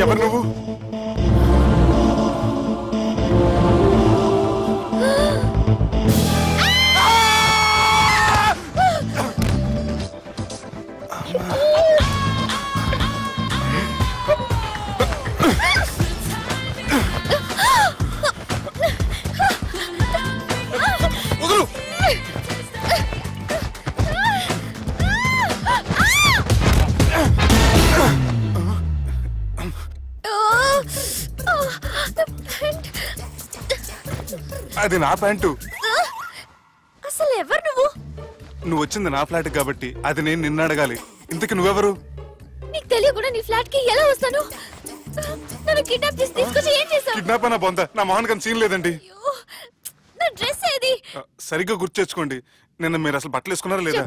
ఎవరు నువ్వు? అది నా ప్యాంటు. అసలు ఎవరు నువ్వు? నువ్వు వచ్చింది నా ఫ్లాట్ కాబట్టి అది నేను నిన్ను అడగాలి. ఇంతకు నువ్వెవరు? నీకు తెలియకుండా నీ ఫ్లాట్ కి ఎలా వస్తాను? నన్ను కిడ్నాప్ చేసి తీసుకొచ్చి ఏం చేసావు? కిడ్నాప్ అన్న బొంద, నా మొహన్ కన్నా సీన్ లేదండి. నా డ్రెస్ ఏది? సరిగ్గా గుర్తు తెచ్చుకోండి. నిన్న మీరు అసలు బట్టలు వేసుకున్నారా లేదా?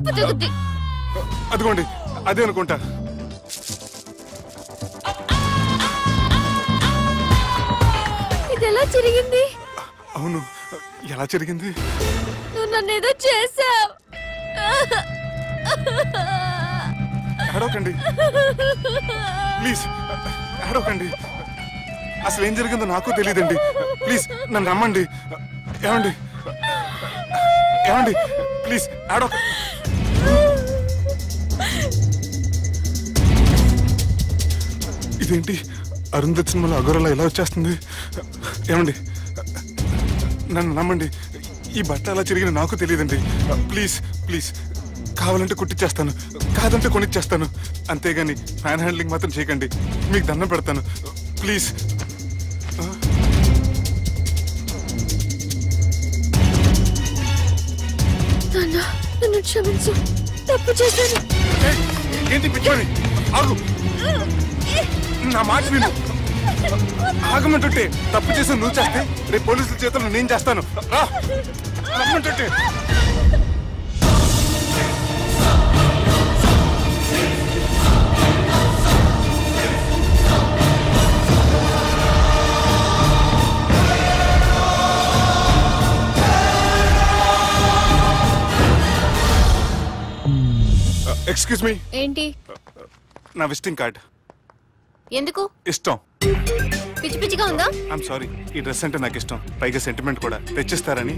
అదిగోండి అదే అనుకుంటా. ఇది ఎలా జరిగింది? అవును, ఎలా జరిగింది? నువ్వు నన్ను ఏదో చేసావు. ఏడవకండి ప్లీజ్, ఏడవకండి. అసలు ఏం జరిగిందో నాకు తెలియదండి. ప్లీజ్ నన్ను నమ్మండి. ఏమండి ఏమండి ప్లీజ్ ఏడవ. ఇదేంటి అరుంధతి సినిమాలో అఘోరలా ఎలా వచ్చేస్తుంది? ఏమండి నన్ను నమ్మండి. ఈ బట్ట అలా చిరిగిన నాకు తెలియదండి. ప్లీజ్ ప్లీజ్, కావాలంటే కుట్టిచ్చేస్తాను, కాదంటే కొనిచ్చేస్తాను. అంతేగాని ఫ్యాన్ హ్యాండ్లింగ్ మాత్రం చేయకండి. మీకు దండం పెడతాను ప్లీజ్. నన్ను క్షమించు, తప్పు చేశాను. ఏంటి పిచ్చివాడి? ఆగు, నా మాట విను. ఆగమంటుంటే తప్పు చేసి నువ్వు చేస్తే రేపు పోలీసుల చేతుల్లో నేను చేస్తాను. రమ్మంటుంటే. Excuse me. ఏంటి? నా విజిటింగ్ కార్డ్. ఎందుకు? ఇష్టం. పిచ్చి పిచ్చిగా ఉందా? ఐఎమ్ సారీ, ఈ డ్రెస్ అంటే నాకు ఇష్టం, పైగా సెంటిమెంట్ కూడా. తెచ్చిస్తారని.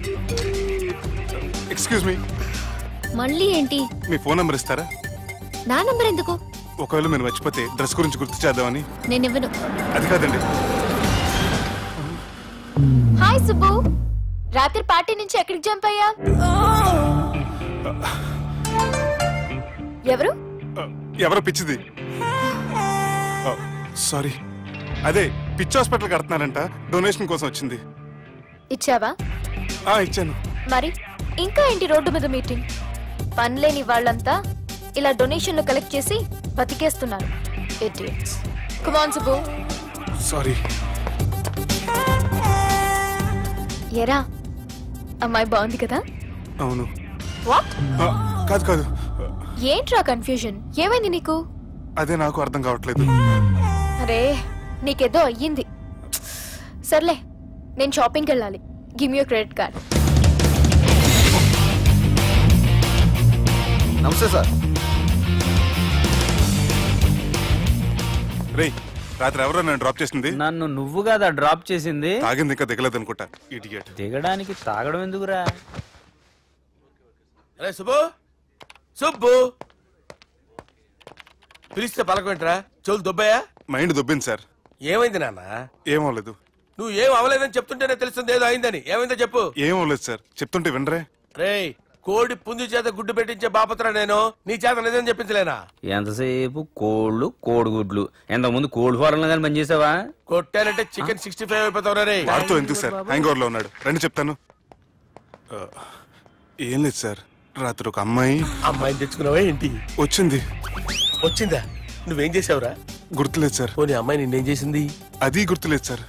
Excuse me. మళ్ళీ ఏంటి? మీ ఫోన్ నంబర్ ఇస్తారా? నా నంబర్ ఎందుకు? ఒకవేళ మీరు మర్చిపోతే డ్రెస్ గురించి గుర్తు చేద్దామని. నేను ఇవ్వను. అది కాదండి. హాయ్ సుబ్బు, రాత్రి పార్టీ నుంచి ఎక్కడికి జంప్ అయ్యా? ఎవరు? ఎవరో పిచ్చిది. సారీ, అదే పిచ్చి హాస్పిటల్ కడుతున్నారంట, డొనేషన్ కోసం వచ్చింది. ఇచ్చావా? ఇచ్చాను. మరి ఇంకా ఏంటి రోడ్డు మీద మీటింగ్? పనిలేని వాళ్ళంతా ఇలా డొనేషన్లు కలెక్ట్ చేసి బతికేస్తున్నారు. Idiots. Come on Subbu. Sorry. ఎరా, అమ్మాయి బాగుంది కదా? అవును. వాట్? కాదు కాదు. ఏంట్రా కన్ఫ్యూజన్? ఏమైంది నీకు? అదే నాకు అర్థం కావట్లేదు. అరే, నీకేదో అయ్యింది. సర్లే, నేను షాపింగ్కి వెళ్ళాలి. Give me your credit card. నమస్తే సార్. రే, రాత్రి ఎవరో నన్ను డ్రాప్ చేసింది? నన్ను నువ్వు కదా డ్రాప్ చేసింది. తాగింది ఇంకా దిగలేదు అనుకుంటా. ఇడియట్. దిగడానికి తాగడం ఎందుకురా? అరే సుబ్బు, సుబ్బు పిలిస్తే పలకమేంట్రా? చెవులు దొబ్బాయా? Mind దొబ్బింది sir. ఏమైంది నాన్న? ఏమవలేదు. నువ్వు ఏం అవలేదని చెప్తుంటేనే తెలుస్తుంది ఏదో అయిందని. ఏమైందో చెప్పు. ఏమవలేదు సార్, చెప్తుంటే వినరే. రేయ్, కోడి పుంజు చేత గుడ్డు పెట్టించే బాపత్ర నేను. నీ చేత నిజం చెప్పించలేనా? ఎంతసేపు కోళ్ళు కోడిగుడ్లు. ఎంతకు ముందు కోడి ఫారంలో కానీ పనిచేసావా? కొట్టానంటే చికెన్ 65 అయిపోతావు రే. వాడుతూ ఎందుకు సార్, హ్యాంగ్ ఓవర్ లో ఉన్నాడు. రండి చెప్తాను. ఏం లేదు సార్, రాత్రి ఒక అమ్మాయిని తెచ్చుకున్నావా ఏంటి? వచ్చిందా? నువ్వేం చేసావురా? గుర్తులేదు సార్. పోనీ అమ్మాయి నిన్నేం చేసింది? అది గుర్తులేదు సార్.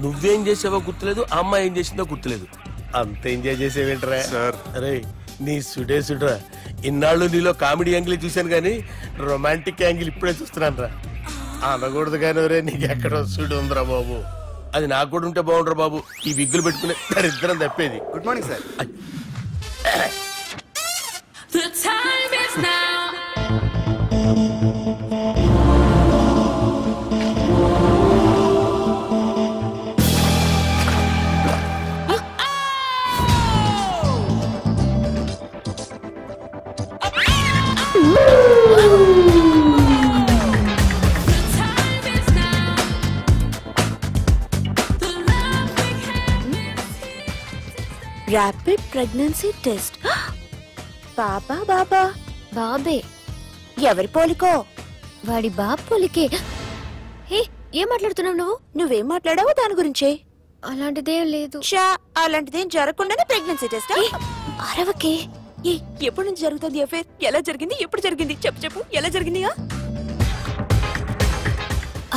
నువ్వేం చేసావో గుర్తులేదు, అమ్మాయి ఏం చేసిందో గుర్తులేదు. అంత ఎంజాయ్ చేసేవేంట్రా సార్? అరే నీ సుడే సుడ్రా, ఇన్నాళ్ళు నీలో కామెడీ యాంగిల్ చూశాను కానీ రొమాంటిక్ యాంగిల్ ఇప్పుడే చూస్తున్నాను రా. అనకూడదు కానీ రే, నీకు ఎక్కడో సుడు ఉందిరా బాబు. అది నాకు కూడా ఉంటే బాగుండ్రా బాబు. ఈ విగ్గులు పెట్టుకునే ఇద్దరం తప్పేది. Good morning sir. The time is now. Rapid pregnancy test. బాబా బాబా బాబే. ఎవరి పోలికో? వాడి బాబు పోలికే. హే, ఏం మాట్లాడుతున్నావు నువ్వు? నువ్వేం మాట్లాడావో దాని గురించే. అలాంటిదేం లేదు. షా, అలాంటిదేం జరగకుండానే ప్రెగ్నెన్సీ టెస్ట్. అరవకే. ఎప్పటి నుంచి జరుగుతుంది అఫేర్? ఎలా జరిగింది? ఎప్పుడు జరిగింది? చెప్పు చెప్పు, ఎలా జరిగింది?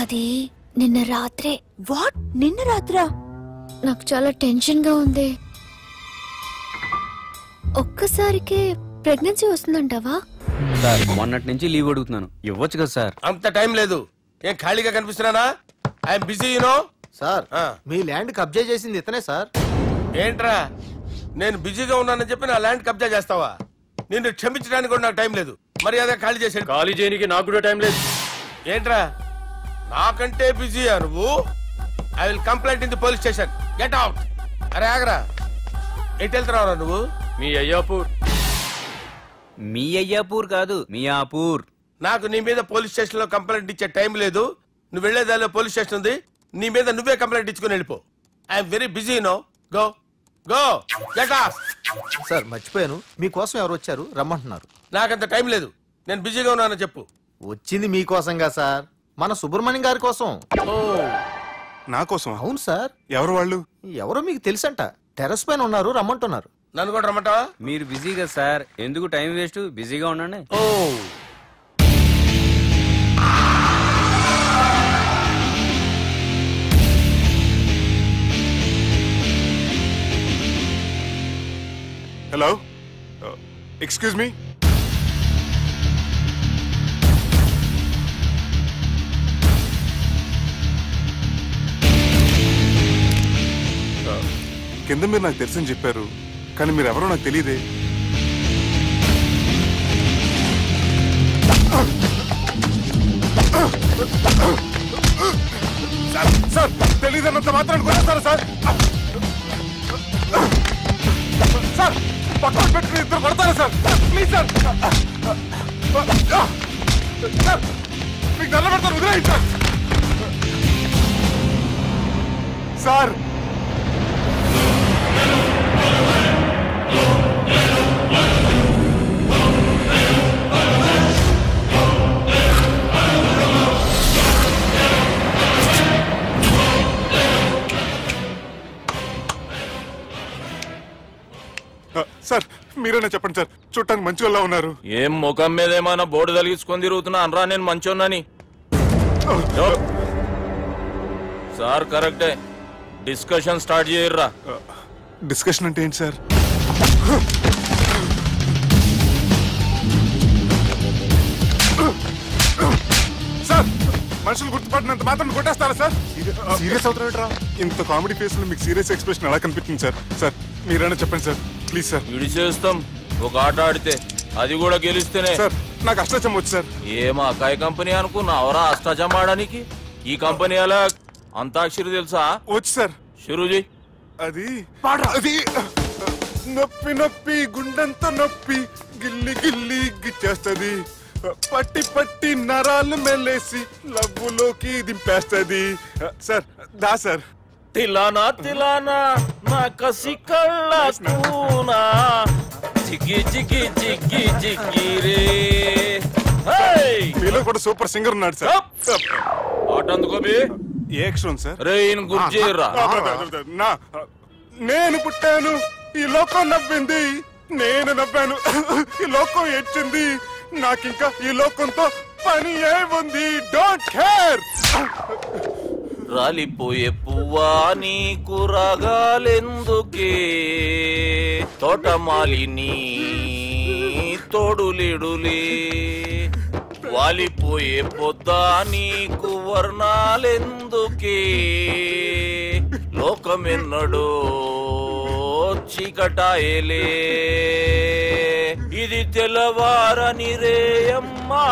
అది నిన్న రాత్రే. వాట్? నిన్న రాత్రా? నాకు చాలా టెన్షన్ గా ఉంది. ఒక్కసారికే ప్రెగ్నెన్సీ వస్తుందంటావా? సార్ మొన్నటి నుంచి లీవ్ అడుగుతున్నాను, ఇవ్వచ్చు కదా సార్? అంత టైం లేదు. ఏం ఖాళీగా కనిపిస్తున్నానా? I'm busy you know. సార్ మీ ల్యాండ్ కబ్జా చేసింది ఇతనే సార్. ఏంట్రా, నేను బిజీగా ఉన్నానని చెప్పి నా ల్యాండ్ కబ్జా చేస్తావా? నిన్ను క్షమించడానికి కూడా నాకు టైం లేదు. మర్యాద ఖాళీ చేసాడు. ఖాళీ చేయడానికి నాకు కూడా టైం లేదు. ఏంట్రా, నాకంటే బిజీయా నువ్వు? I will complaint in the police station. Get out. అరే ఆగరా, ఎటు వెళ్తున్నావురా నువ్వు? మీ అయ్యాపూర్. మీ అయ్యాపూర్ కాదు, మియాపూర్. నాకు నీ మీద పోలీస్ స్టేషన్ లో కంప్లైంట్ ఇచ్చే టైం లేదు. నువ్వు వెళ్లేదాలో పోలీస్ స్టేషన్ ఉంది. నీ మీద నువ్వే కంప్లైంట్ ఇచ్చుకుని వెళ్ళిపో. I'm very busy no. Go go get off. Sir మర్చిపోయాను, మీకోసం ఎవరు వచ్చారు, రమ్మంటున్నారు. నాకంత టైం లేదు, నేను బిజీగా ఉన్నానని చెప్పు. వచ్చింది మీకోసంగా సార్, మన సుబ్రహ్మణ్యం గారి కోసం. ఓ, నా కోసం? అవును సార్. ఎవరు వాళ్ళు? ఎవరో మీకు తెలుసంట, టెర్రస్ పైన ఉన్నారు, రమ్మంటున్నారు. నన్ను కూడా రమ్మంటావా? మీరు బిజీ కదా సార్, ఎందుకు టైం వేస్ట్, బిజీగా ఉండండి. ఓ, హలో, ఎక్స్క్యూజ్ మీ. కింద మీరు నాకు తెలుసని చెప్పారు, కానీ మీరు ఎవరో నాకు తెలియదే. సార్ తెలియదన్నంత మాత్రాన్ని కొనేస్తారా సార్? సార్ పక్కన పెట్టుకుని ఇద్దరు కొడతారా సార్? Please sir. సార్ మీకు నల్ల పెడతారు, వదిలేయండి సార్. సార్ సార్ మీరేనా చెప్పండి సార్, చూడటానికి మంచి వాళ్ళ ఉన్నారు. ఏం ముఖం మీద ఏమైనా బోర్డు తలిగించుకొని తిరుగుతున్నా అనరా నేను మంచోన్నాని? సార్ కరెక్టే, డిస్కషన్ స్టార్ట్ చేయర్రా. డిస్కషన్ అంటే ఏంటి సార్? సార్ మనుషులు గుర్తుపట్టినంత మాత్రం కొట్టేస్తారా సార్? సీరియస్ అవుతారా? ఇంత కామెడీ ఫేస్ లో మీకు సీరియస్ ఎక్స్ప్రెషన్ ఎలా కనిపించింది సార్? సార్ మీరైనా చెప్పండి సార్, ప్లీజ్ సార్. విడిచేస్తాం ఒక ఆట ఆడితే, అది కూడా గెలిస్తేనే. సార్ నాకు అష్టాచం వచ్చు సార్. ఏం అకాయ కంపెనీ అనుకున్నావరా అష్టాచం ఆడడానికి? ఈ కంపెనీ అలా అంతాక్షరి తెలుసా? వచ్చు సార్. షురూజీ. అది అది నొప్పి నొప్పి గుండెంత నొప్పి గిల్లి గిల్లి గిచ్చేస్తది, పట్టి పట్టి నరాలు మెల్లేసి లవ్వులోకి దింపేస్తది సార్. దా సార్. తిలానా తిలానా నా కసి కళ్ళ కూనా జిగి జిగి జిగి జిగి రే. మీలో కూడా సూపర్ సింగర్ ఉన్నాడు సార్. ఆట అందుకోబి ఏ అక్షరం సార్? రే ఈయన గుర్తు చేయరా. నేను పుట్టాను, ఈ లోకం నవ్వింది, నేను నవ్వాను, ఈ లోకం ఏడ్చింది, నాకింకా ఈ లోకంతో పని ఏముంది, డోంట్ కేర్. రాలిపోయే పువ్వా నీకు రాగాలెందుకే, తోటమాలిని తోడులిడులే, వాలిపోయే పొద్దా నీకు వర్ణాలెందుకే, లోకమెన్నడో చీకటాయలే, ఇది తెల్లవారని రేయమ్మా.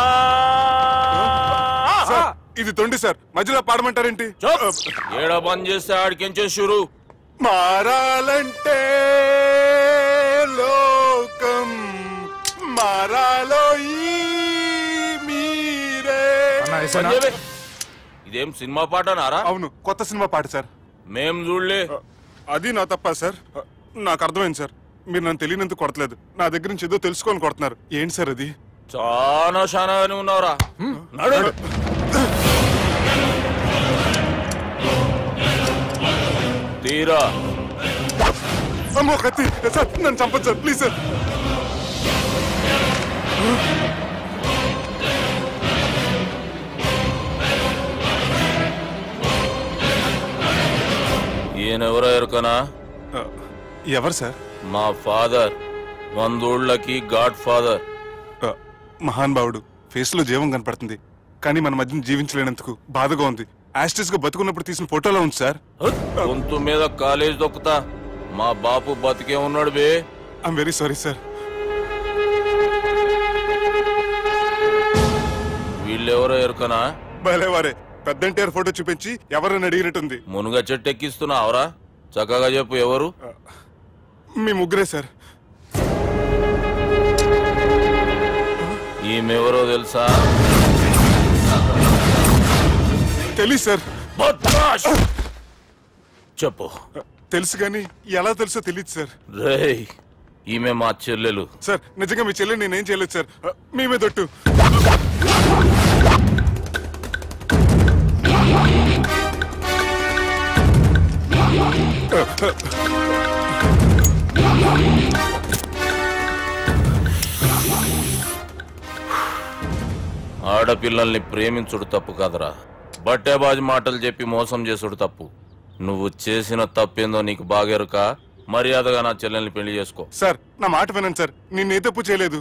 ఇది తొండి సార్, మధ్యలో పాడమంటారేంటి? ఏడ బంద్ చేస్తే ఆడికించే షురు. మారాలంటే లోకం మారాలో ఈ మీరే. ఇదేం సినిమా పాట నారా? అవును, కొత్త సినిమా పాట సార్. మేం చూడలే. అది నా తప్ప సార్. నాకు అర్థమైంది సార్, మీరు నన్ను తెలియనందుకు కొడతలేదు, నా దగ్గర నుంచి ఏదో తెలుసుకొని కొడుతున్నారు. ఏంటి సార్ అది? చాలా శానాగానే ఉన్నావురా. నడు. తీరా. అమ్మో కత్తి సార్, నన్ను చంపదు సార్, ప్లీజ్ సార్. ఈయనెవరో ఎరుకనా? ఎవరు సార్? మా ఫాదర్, 100 గాడ్ ఫాదర్. మహాన్ భావుడు. ఫేస్ లో జీవం కనపడుతుంది, కానీ మన మధ్యన జీవించలేనందుకు బాధగా ఉంది. యాస్టిస్ గా బతుకున్నప్పుడు తీసిన ఫోటోలో ఉంది సార్. గొంతు మీద కాలేజ్ దొక్కుతా. మా బాపు బతికే ఉన్నాడు బే. I'm very sorry sir. వీళ్ళెవరో ఎరుకనా? భలేవారే, పెద్ద ఎన్టీఆర్ ఫోటో చూపించి ఎవరని అడిగినట్టుంది. మునుగ చెట్టు ఎక్కిస్తున్నావురా? చక్కగా చెప్పు, ఎవరు? మీ ముగ్గురే సార్. ఈమెవరో తెలుసా? తెలుసు సార్. చెప్పు. తెలుసు కానీ ఎలా తెలుసో తెలియదు సార్. రేయ్, ఈమె మా చెల్లెలు. సార్ నిజంగా మీ చెల్లెని నేనేం చేయలేదు సార్, మీ మీద ఒట్టు. ఆడపిల్లల్ని ప్రేమించుడు తప్పు కాదురా, బట్టేబాజు మాటలు చెప్పి మోసం చేసుడు తప్పు. నువ్వు చేసిన తప్పేందో నీకు బాగెరుక. మర్యాదగా నా చెల్లెల్ని పెళ్లి చేసుకో. సార్ నా మాట వినండి సార్, నేనే తప్పు చేయలేదు.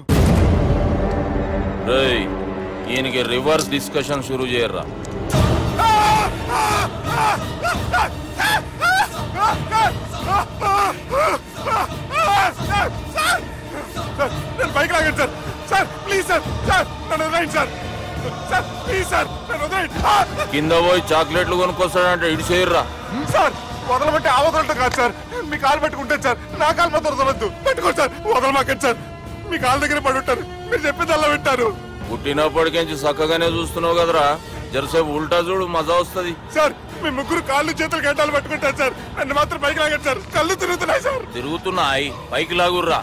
రేయ్, ఈయనకి రివర్స్ డిస్కషన్ షురూ చేయర్రా. నేను బైక్ లాగండి sir. Sir please sir, sir నన్ను వదిలేయండి సార్. సార్ ప్లీజ్ సార్, నన్ను వదిలేయండి. కింద పోయి చాక్లెట్లు కొనుక్కొస్తాడంటే ఇటు చేయర్రా. సార్ వదలమంటే ఆ వదలటం కాదు సార్, మీ కాలు పెట్టుకుంటాను సార్, నా కాలు మాత్రం వదలవద్దు. పెట్టుకోండి సార్, వదలమాకండి సార్. మీ కాలు దగ్గర పడి ఉంటారు, మీరు చెప్పేదల్లా వింటారు. పుట్టినప్పటికేంచి చక్కగానే చూస్తున్నావు కదరా, జరసేపు ఉల్టా చూడు, మజా వస్తుంది. సార్ మీ ముగ్గురు కాళ్ళు చేతులు గంటలు పట్టుకుంటారు సార్, నన్ను మాత్రం బైక్ లాగండి సార్. కళ్ళు తిరుగుతున్నాయి సార్. తిరుగుతున్నాయి, పైకి లాగుర్రా.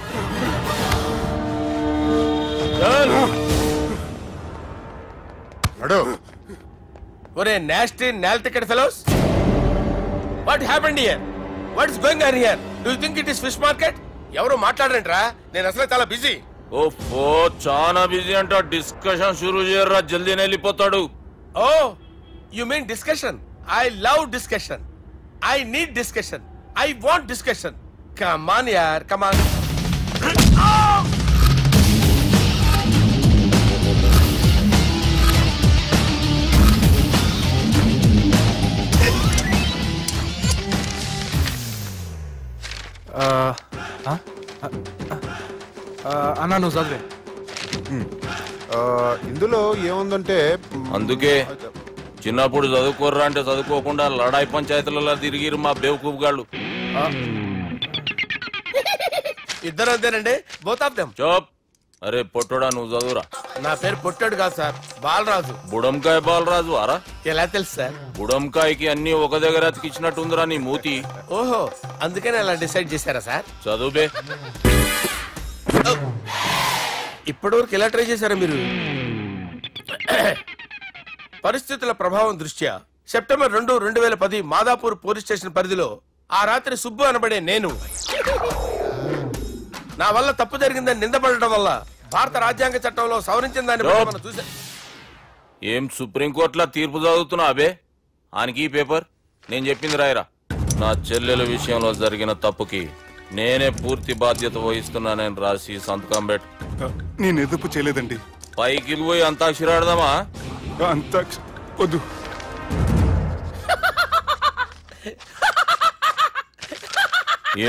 ఒరే నాస్టీ నాల్ ticket fellows, what happened here? What is going on here? Do you think it is fish market? ఎవరు మాట్లాడరంట్రా, నేను అసలే చాలా బిజీ. ఓఫో, చాలా బిజీ అంట. డిస్కషన్ షురూ చేయర్రా, జల్దీనే వెళ్ళిపోతాడు. Oh you mean discussion? I love discussion. I need discussion. I want discussion. Come on యార్, కమ్ ఆన్. అన్నా నువ్వు చదివే. ఇందులో ఏముందంటే అందుకే చిన్నప్పుడు చదువుకోర్రా అంటే చదువుకోకుండా లడాయి పంచాయతీలలో తిరిగిరు మా బేవకూఫ్ గాళ్ళు. ఇద్దరు అంతేనండి, బోత్ ఆఫ్ దెమ్. చోప్. అరే పొట్టోడా, నువ్వు చదువురా. నా పేరు పొట్టాడు కాదు సార్, బాలరాజు. బుడంకాయ బాలరాజు అరా? ఎలా తెలుసు సార్? బుడంకాయకి అన్ని ఒక దగ్గర అతికిచ్చినట్టుందిరా నీ మూతి. ఓహో, అందుకని అలా డిసైడ్ చేశారా సార్? చదువుబే. ఇప్పటి వరకు ఎలా ట్రై చేశారా మీరు? పరిస్థితుల ప్రభావం దృష్ట్యా సెప్టెంబర్ 2, 2010 మాదాపూర్ పోలీస్ స్టేషన్ పరిధిలో ఆ రాత్రి సుబ్బు అనబడే నేను నా వల్ల తప్పు జరిగిందని నిందపడటం వల్ల భారత రాజ్యాంగ చట్టంలో సవరించిన దాన్ని మనం చూసా. ఏం సుప్రీంకోర్టులో తీర్పు చదువుతున్నా అబే ఆనికి ఈ పేపర్ నేను చెప్పింది రాయరా. నా చెల్లెల విషయంలో జరిగిన తప్పుకి నేనే పూర్తి బాధ్యత వహిస్తున్నానని రాసి సంతకం పెట్టు. నేను ఎదుపు చేయలేదండి. పైకి పోయి అంతాక్షరి ఆడదామా? అంత వద్దు.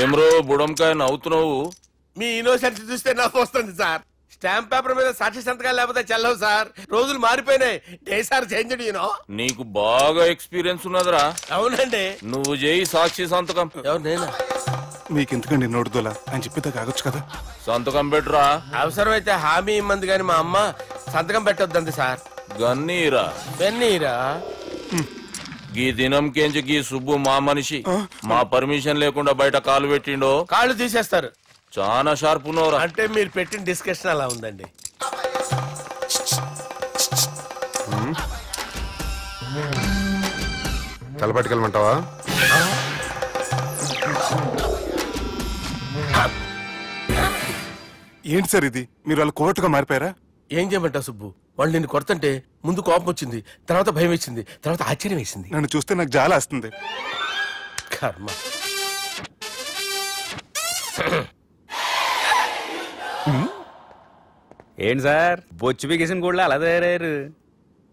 ఏమ్రో బుడంకాయ నవ్వుతున్నావు? మీ ఇన్నోసెన్స్ చూస్తే నాకు వస్తుంది సార్. స్టాంప్ పేపర్ మీద సాక్షి సంతకాలు లేకపోతే చెల్లవు సార్. రోజులు మారిపోయినాయి. Day sir change you know. నీకు బాగా ఎక్స్పీరియన్స్ ఉన్నదిరా. అవునండి. నువ్వు చేయి సాక్షి సంతకం. ఎవరు నేనా? మీకెందుకండి నోడుదోలా అని చెప్పేదా కాగొచ్చు కదా. సంతకం పెట్టురా. అవసరమైతే హామీ ఇమ్మంది కానీ మా అమ్మ సంతకం పెట్టొద్దండి సార్. గన్నీరా వెన్నీరా. గీ దినంకేంచి గీ సుబ్బు మా మనిషి. మా పర్మిషన్ లేకుండా బయట కాలు పెట్టిండో కాళ్ళు తీసేస్తారు. చాలా షార్ప్ ఉన్నవరా. అంటే మీరు పెట్టిన డిస్కషన్ అలా ఉందండి. తలపట్టుకెళ్ళమంటావా? ఏంటి సార్ ఇది? మీరు వాళ్ళు కోర్టుగా మారిపోయారా? ఏం చేయమంటావు సుబ్బు? వాళ్ళు నిన్ను కొడుతుంటే ముందు కోపం వచ్చింది, తర్వాత భయం వేసింది, తర్వాత ఆశ్చర్యం వేసింది. నన్ను చూస్తే నాకు జాల వస్తుంది. కర్మ. ఏంటి సార్ బొచ్చు బిగేసిన కూడా అలా తయారయ్యారు?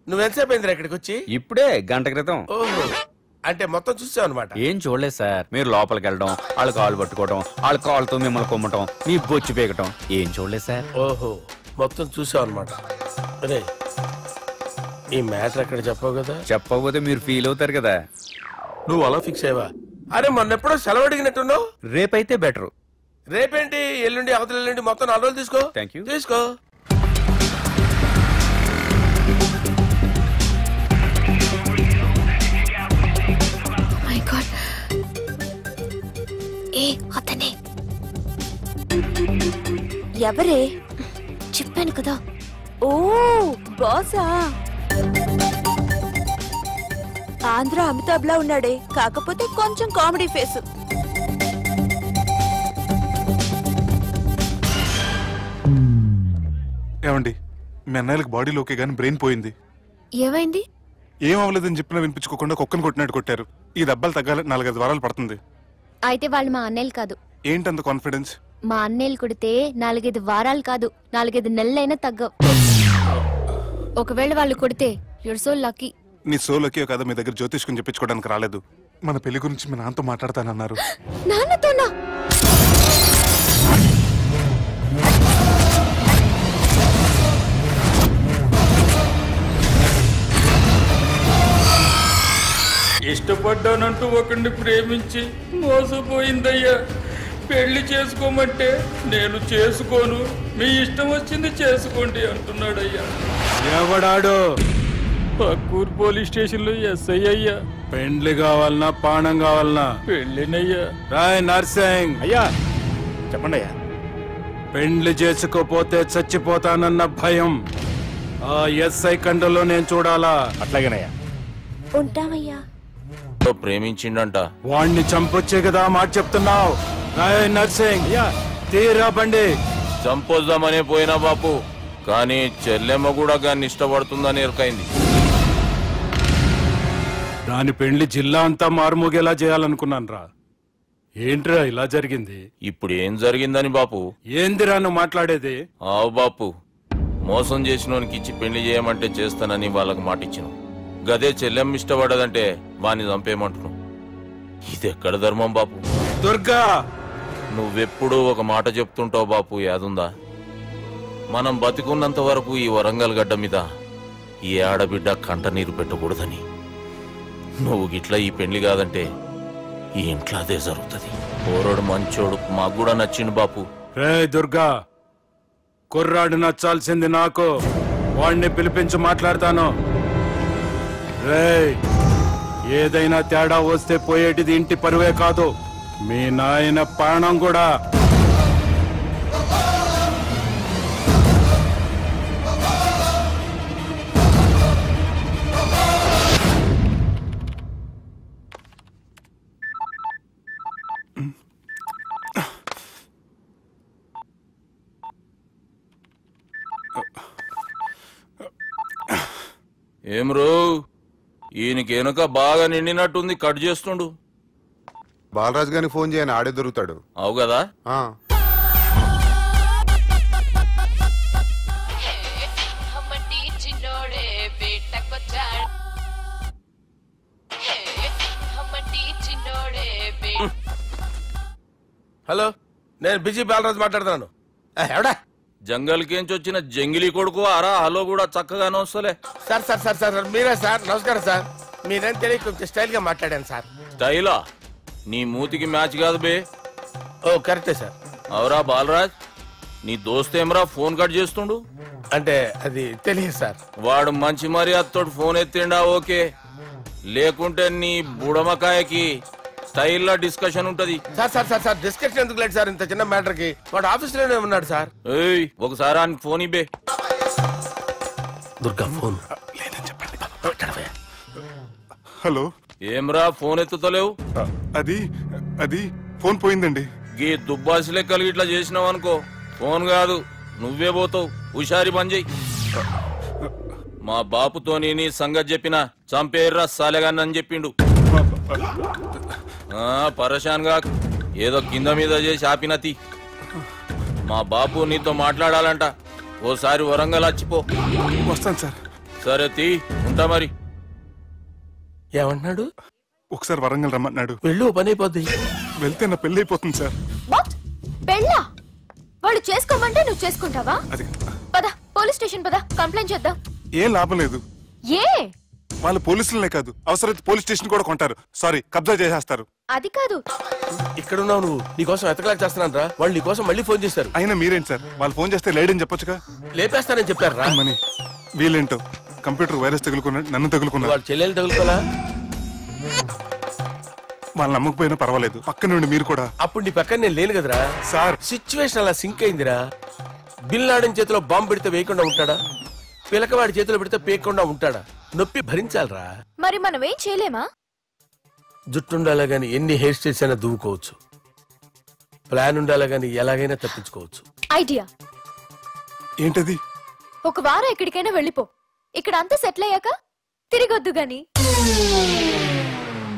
నువ్వెంతసేపు అయిందిరా ఇక్కడికి వచ్చి? ఇప్పుడే గంట క్రితం. ఓహో, అంటే మొత్తం చూసావు అనమాట. ఏం చూడలేదు సార్. మీరు లోపలికి వెళ్ళడం, వాళ్ళ కాళ్ళు పట్టుకోవడం, వాళ్ళ కాళ్ళతో మిమ్మల్ని కొమ్మటం, మీ బొచ్చు పీకటం ఏం చూడలేదు సార్. ఓహో, మొత్తం చూసావు అనమాట. అరే ఈ మ్యాటర్ అక్కడ చెప్పావు కదా. చెప్పకపోతే మీరు ఫీల్ అవుతారు కదా. నువ్వు అలా ఫిక్స్ అయ్యవా? అరే మొన్నెప్పుడో సెలవు అడిగినట్టున్నావు. రేపైతే బెటరు. రేపేంటి, ఎల్లుండి, అవతల ఎల్లుండి, మొత్తం 4 రోజులు తీసుకో. Thank you. తీసుకో. మై గాడ్, ఏ అతనే. ఎవరే? చెప్పాను కదా. ఓ బాసా. ఆంధ్ర అమితాబ్ లా ఉన్నాడే, కాకపోతే కొంచెం కామెడీ ఫేస్. ఏమండి, మీ అన్నయ్యలకు బాడీలోకే గానీ బ్రెయిన్ పోయింది. ఏమైంది? ఏం అవ్వలేదని చెప్పినా వినిపించుకోకుండా కుక్కను కొట్టినట్టు కొట్టారు. ఈ దెబ్బలు తగ్గాలి 4-5 వారాలు పడుతుంది. అయితే వాళ్ళు మా అన్నయ్యలు కాదు. ఏంటంత కాన్ఫిడెన్స్? మా అన్నయ్యలు కొడితే 4-5 వారాలు కాదు, 4-5 నెలలైనా తగ్గవు. ఒకవేళ వాళ్ళు కొడితే యూర్ సో లక్కీ. నీ సోలోకి కదా మీ దగ్గర జ్యోతిష్కం చెప్పించుకోవడానికి రాలేదు. మన పెళ్లి గురించి మీ నాన్నతో మాట్లాడతానన్నారు. నాన్నతోనా? ఇష్టపడ్డానంటూ ఒకరిని ప్రేమించి మోసపోయిందయ్యా. పెళ్లి చేసుకోమంటే నేను చేసుకోను, మీ ఇష్టం వచ్చింది చేసుకోండి అంటున్నాడయ్యా. ఎవడాడు? పక్కూరు పోలీస్ స్టేషన్ లో ఎస్ఐ అయ్యా. పెండ్లి కావాలనా పానం కావాలనా? పెళ్ళినయ్యా. రాయ్ నర్సింగ్. అయ్యా చెప్పండి అయ్యా. పెండ్లి చేసుకోపోతే చచ్చిపోతానన్న భయం ఆ ఎస్ఐ కండలో నేను చూడాలా? అట్లాగేనయ్యా. ఉంటామయ్యా. ప్రేమించిండంట. వాణ్ణి చంపొచ్చే కదా మాట చెప్తున్నావు? రాయ్ నర్సింగ్, తీరా బండి. చంపొద్దామనే పోయినా బాపు, కానీ చెల్లెమ్మ కూడా గాన్ని ఇష్టపడుతుందని ఎరకైంది. దాని పెండ్లి జిల్లా అంతా మారుమోగేలా చేయాలనుకున్నాను రా. ఏంట్రా ఇలా జరిగింది? ఇప్పుడు ఏం జరిగిందని బాపు? ఏందిరా నువ్వు మాట్లాడేది? ఆవు బాపు, మోసం చేసినోనికి ఇచ్చి పెళ్లి చేయమంటే చేస్తానని వాళ్ళకి మాటిచ్చిన. గదే చెల్లెమ్మ ఇష్టపడదంటే వాణ్ణి చంపేయమంటున్నావు. ఇది ఎక్కడ ధర్మం బాపు? దుర్గా, నువ్వెప్పుడూ ఒక మాట చెప్తుంటావు బాపు, యాదుందా? మనం బతికున్నంత వరకు ఈ వరంగల్ గడ్డ మీద ఈ ఆడబిడ్డ కంట నీరు పెట్టకూడదని. నువ్వు గిట్లా ఈ పెళ్లి కాదంటే ఈ ఇంట్లో అదే జరుగుతుంది. పోరోడు మంచోడు, మాకు కూడా నచ్చిండు బాపు. రే దుర్గా, కుర్రాడు నచ్చాల్సింది నాకు. వాణ్ణి పిలిపించి మాట్లాడతాను. రే, ఏదైనా తేడా వస్తే పోయేటిది ఇంటి పరువే కాదు, మీ నాయన ప్రాణం కూడా. ఏం రో ఈయనకి వెనుక బాగా నిండినట్టుంది, కట్ చేస్తుండు. బాలరాజు గారికి ఫోన్ చేయని, ఆడే దొరుకుతాడు. అవు కదా. హలో, నేను బిజీ బాలరాజు మాట్లాడుతున్నాను. ఎవడా జంగల్కేంచి వచ్చిన జంగిలీ కొడుకు అరా? హలో కూడా చక్కగానే వస్తలే. సార్ సార్ సార్ సార్ మీరే సార్? నమస్కారం సార్. మీరేం తెలియ కొంచెం స్టైల్ గా మాట్లాడాను సార్. స్టైలా? నీ మూతికి మ్యాచ్ కాదు బే. ఓ కరెక్టే సార్. అవరా బాలరాజ్, నీ దోస్త్ ఏమరా ఫోన్ కట్ చేస్తుండు? అంటే అది తెలియదు సార్. వాడు మంచి మర్యాదతో ఫోన్ ఎత్తిండా ఓకే, లేకుంటే నీ బుడమకాయకి స్టైల్లో డిస్కషన్ ఉంటది. Sir sir sir sir discussion ఎందుకు లేదు సార్? ఇంత చిన్న మ్యాటర్ కి వాడు ఆఫీస్ లోనే ఉన్నాడు సార్. ఏయ్ ఒకసారి ఆయనకి ఫోన్ ఇబ్బే. Durga phone hello. ఏమ్రా ఫోన్ ఎత్తుతలేవు? అది అది ఫోన్ పోయిందండి. గీ దుబ్బాసి లెక్కలు ఇట్లా చేసినావు అనుకో, ఫోన్ కాదు నువ్వే పోతావు. హుషారి బంద్ చెయ్యి. మా బాపుతో నీ సంగతి చెప్పిన చంపేర్రా సాలెగాన్ని చెప్పిండు. పరేషాన్ గా ఏదో కింద మీద చేసి ఆపినతి. మా బాపు నీతో మాట్లాడాలంట, ఓసారి వరంగల్ వచ్చిపో. వస్తాను సార్. సరే తీ, ఉంటా మరి. ఏమంటున్నాడు? ఒకసారి వరంగల్ రమ్మన్నాడు. వెళ్ళు, పని అయిపోద్ది. వెళ్తే నా పెళ్లి అయిపోతుంది సార్. పెళ్ళా? వాళ్ళు చేసుకోమంటే నువ్వు చేసుకుంటావా? అది పద పోలీస్ స్టేషన్ పద, కంప్లైంట్ చేద్దాం. ఏం లాభం లేదు. ఏ? వాళ్ళు పోలీసులనే కాదు, అవసరమైతే పోలీస్ స్టేషన్ కూడా కొంటారు. సారీ, కబ్జా చేసేస్తారు. అది కాదు. ఇక్కడ ఉన్నావు నువ్వు, నీకోసం ఎతకలేక చేస్తున్నాను రా. వాళ్ళు నీకోసం మళ్ళీ ఫోన్ చేశారు. అయినా మీరేంటి సార్, వాళ్ళు ఫోన్ చేస్తే లేడని చెప్పొచ్చుగా. లేపేస్తానని చెప్పారు రా. మని వీళ్ళేంటో కంప్యూటర్ వైరస్ తగులుకున్నాడు, నన్ను తగులుకున్నాడు. వాళ్ళ చెల్లెలు తగులుకోలా? వాళ్ళు నమ్మకపోయినా పర్వాలేదు, పక్క నుండి మీరు కూడా. అప్పుడు నీ పక్కన నేను లేను కదరా సార్. సిచ్యువేషన్ అలా సింక్ అయిందిరా. బిల్ లాడన్ చేతిలో బాంబు పెడితే వేయకుండా ఉంటాడా? పిలకవాడి చేతిలో పెడితే పేయకుండా ఉంటాడా? నొప్పి భరించాలరా. మరి మనం ఏం చేయలేమా? జుట్టుండాలా గాని ఎన్ని హెయిర్ స్టైల్స్ అయినా దువ్వుకోవచ్చు. ప్లాన్ ఉండాలా గాని ఎలాగైనా తప్పించుకోవచ్చు. ఐడియా ఏంటది? ఒక వారం ఎక్కడికైనా వెళ్ళిపో, ఇక్కడ అంతా సెటిల్ అయ్యాక తిరిగొద్దు గాని.